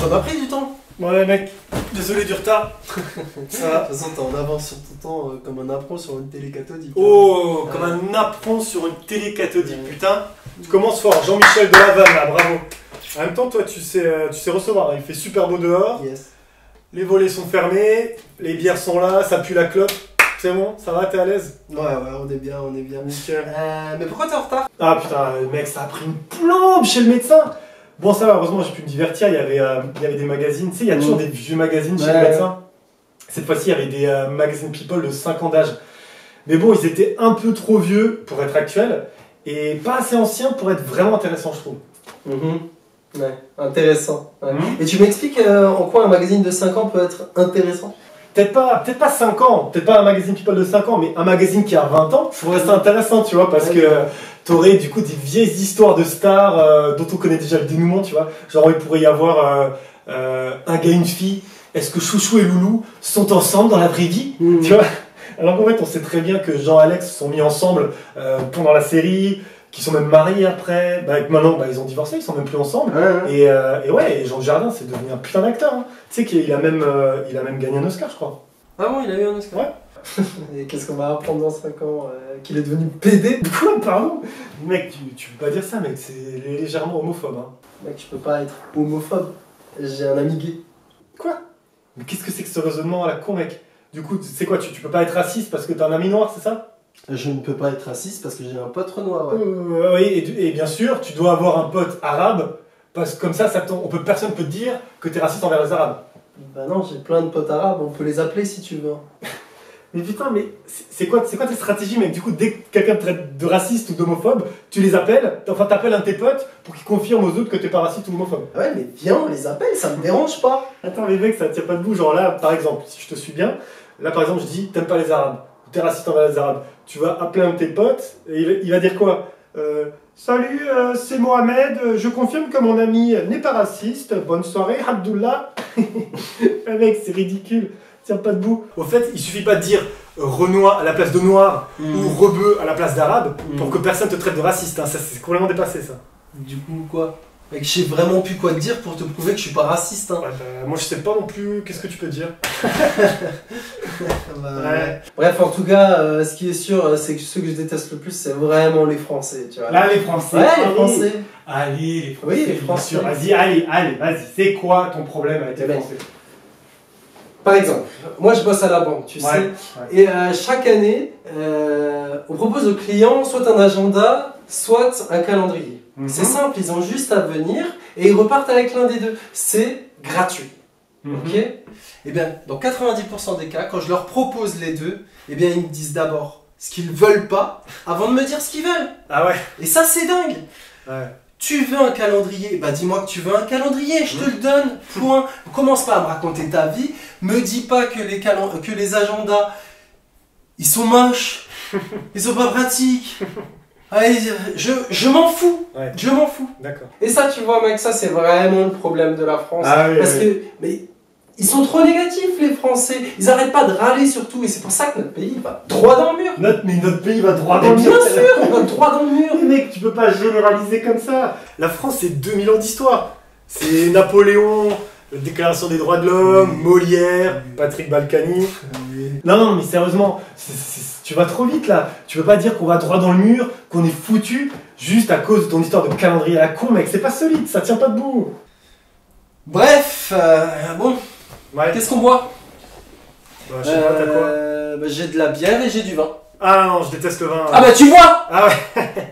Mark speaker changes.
Speaker 1: t'en as pris du temps.
Speaker 2: Ouais mec, désolé du retard.
Speaker 1: Ça va. De toute façon, t'es en avance sur ton temps comme un apron sur une télé cathodique.
Speaker 2: Oh, comme un apron sur une télé cathodique, putain. Tu commences fort, Jean-Michel de Lavanne là, bravo. En même temps, toi tu sais recevoir, il fait super beau dehors.
Speaker 1: Yes.
Speaker 2: Les volets sont fermés, les bières sont là, ça pue la clope. C'est bon, ça va, t'es à l'aise?
Speaker 1: Ouais, on est bien, on est bien.
Speaker 2: Nickel.
Speaker 1: Mais pourquoi t'es en retard?
Speaker 2: Ah putain, mec, ça a pris une plombe chez le médecin. Bon, ça va, heureusement, j'ai pu me divertir. Il y avait des magazines. Tu sais, il y a toujours des vieux magazines chez le médecin. Cette fois-ci, il y avait des magazines People de 5 ans d'âge. Mais bon, ils étaient un peu trop vieux pour être actuels et pas assez anciens pour être vraiment intéressants, je trouve.
Speaker 1: Ouais, intéressant. Ouais. Et tu m'expliques en quoi un magazine de 5 ans peut être intéressant?
Speaker 2: Peut-être pas 5 ans, peut-être pas un magazine People de 5 ans, mais un magazine qui a 20 ans, ça pourrait rester intéressant, tu vois, parce que t'aurais du coup des vieilles histoires de stars dont on connaît déjà le dénouement, tu vois. Genre, il pourrait y avoir un gars et une fille. Est-ce que Chouchou et Loulou sont ensemble dans la vraie vie, tu vois? Alors qu'en fait, on sait très bien que Jean et Alex se sont mis ensemble pendant la série, qu'ils sont même mariés après. Maintenant, ils ont divorcé, ils sont même plus ensemble. Et Jean Dujardin, c'est devenu un putain d'acteur. Hein. Tu sais qu'il a même gagné un Oscar, je crois.
Speaker 1: Ah bon, il a eu un Oscar?
Speaker 2: Ouais.
Speaker 1: Et qu'est-ce qu'on va apprendre dans 5 ans? Qu'il est devenu PD?
Speaker 2: Quoi, pardon? Mec, tu peux pas dire ça, mec, c'est légèrement homophobe. Hein.
Speaker 1: Mec, je peux pas être homophobe. J'ai un ami gay.
Speaker 2: Quoi? Mais qu'est-ce que c'est que ce raisonnement à la con, mec? Du coup, c'est quoi, tu peux pas être raciste parce que t'as un ami noir, c'est ça?
Speaker 1: Je ne peux pas être raciste parce que j'ai un pote noir.
Speaker 2: Oui, et bien sûr, tu dois avoir un pote arabe, parce que comme ça personne peut te dire que t'es raciste envers les arabes.
Speaker 1: Bah non, j'ai plein de potes arabes, on peut les appeler si tu veux.
Speaker 2: Mais putain, mais c'est quoi tes stratégies, mec? Du coup, dès que quelqu'un te traite de raciste ou d'homophobe, tu les appelles, enfin t'appelles un de tes potes pour qu'il confirme aux autres que t'es pas raciste ou homophobe.
Speaker 1: Ouais, mais viens, on les appelle, ça me dérange pas.
Speaker 2: Attends, mais mec, ça tient pas debout. Genre là, par exemple, si je te suis bien, là par exemple, je dis t'aimes pas les arabes, ou t'es raciste envers les arabes. Tu vas appeler un de tes potes, et il va dire quoi? Salut, c'est Mohamed, je confirme que mon ami n'est pas raciste, bonne soirée, Abdullah. Mec, c'est ridicule, tient pas debout. Au fait, il suffit pas de dire Renoir à la place de noir ou rebeu à la place d'arabe pour que personne te traite de raciste, hein. Ça c'est complètement dépassé ça.
Speaker 1: Du coup, quoi? Mec, je sais vraiment plus quoi te dire pour te prouver que je suis pas raciste. Hein.
Speaker 2: Ouais, moi je sais pas non plus, qu'est-ce que tu peux dire?
Speaker 1: Ouais. Bref, en tout cas, ce qui est sûr, c'est que ceux que je déteste le plus, c'est vraiment les Français, tu vois.
Speaker 2: Là, les Français.
Speaker 1: Ouais, les Français.
Speaker 2: Allez, les Français.
Speaker 1: Oui, les Français.
Speaker 2: Vas-y, vas-y. C'est quoi ton problème avec les Français?
Speaker 1: Par exemple, moi je bosse à la banque, tu sais, et chaque année, on propose aux clients soit un agenda, soit un calendrier. C'est simple, ils ont juste à venir et ils repartent avec l'un des deux. C'est gratuit. Ok? Et bien, dans 90% des cas, quand je leur propose les deux, eh bien, ils me disent d'abord ce qu'ils veulent pas avant de me dire ce qu'ils veulent.
Speaker 2: Ah ouais?
Speaker 1: Et ça, c'est dingue.
Speaker 2: Ouais.
Speaker 1: Tu veux un calendrier? Bah dis-moi que tu veux un calendrier, je te le donne, point. Commence pas à me raconter ta vie, me dis pas que les agendas, ils sont moches, ils sont pas pratiques. Allez, je m'en fous, je m'en fous.
Speaker 2: D'accord.
Speaker 1: Et ça, tu vois mec, ça c'est vraiment le problème de la France.
Speaker 2: Ah, oui,
Speaker 1: parce que, mais ils sont trop négatifs les Français, ils arrêtent pas de râler surtout, et c'est pour ça que notre pays va droit dans le mur.
Speaker 2: Mais notre pays va droit dans le mur.
Speaker 1: Bien sûr, on va droit dans le mur.
Speaker 2: Mais mec, tu peux pas généraliser comme ça. La France, c'est 2000 ans d'histoire. C'est Napoléon, la Déclaration des droits de l'homme, Molière, Patrick Balkany. Non, mais sérieusement, tu vas trop vite là. Tu peux pas dire qu'on va droit dans le mur, qu'on est foutu, juste à cause de ton histoire de calendrier à la con, mec. C'est pas solide, ça tient pas debout.
Speaker 1: Bref, bon, qu'est-ce qu'on boit?
Speaker 2: Je sais pas, t'as quoi?
Speaker 1: J'ai de la bière et j'ai du vin.
Speaker 2: Ah non, je déteste le vin.
Speaker 1: Ah bah tu vois!
Speaker 2: Ah ouais.